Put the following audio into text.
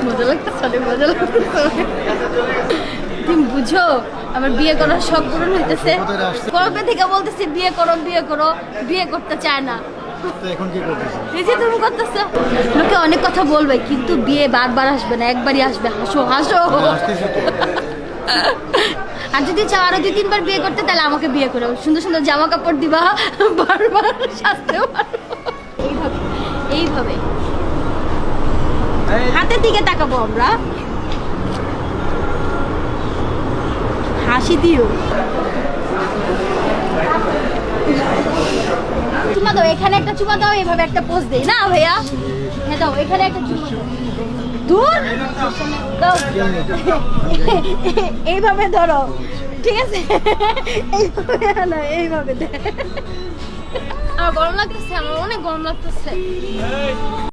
মজা লাগতেছে, মজা লাগতেছে। তুমি বুঝো আমার বিয়ে করার শখ পূরণ হইতেছে। কবে থেকে বলতেছি বিয়ে করো বিয়ে করো, বিয়ে করতে চায় না। এখন কি করতেছো? এই যে তুমি করতেছো, লোকে অনেক কথা বলবে কিন্তু বিয়ে বারবার আসবে না, একবারই আসবে। হাসো হাসো। আর যদি চাও আরো 2-3 বার বিয়ে করতে, তাহলে আমাকে বিয়ে করো, সুন্দর সুন্দর জামা কাপড় দিবা, বারবার সাজতেও পারো। এইভাবে এইভাবে হাতের দিকে তাকাবো আমরা, হাসি দিও। চুমা দাও, এখানে একটা চুমা দাও, এভাবে একটা পোজ দেই না ভাইয়া? হ্যাঁ দাও, এখানে একটা চুমা দাও। দূর দাও, এইভাবে ধরো, ঠিক আছে? এইভাবে না, এইভাবে দে। আমার গরম লাগতেছে, আমার অনেক গরম লাগতেছে।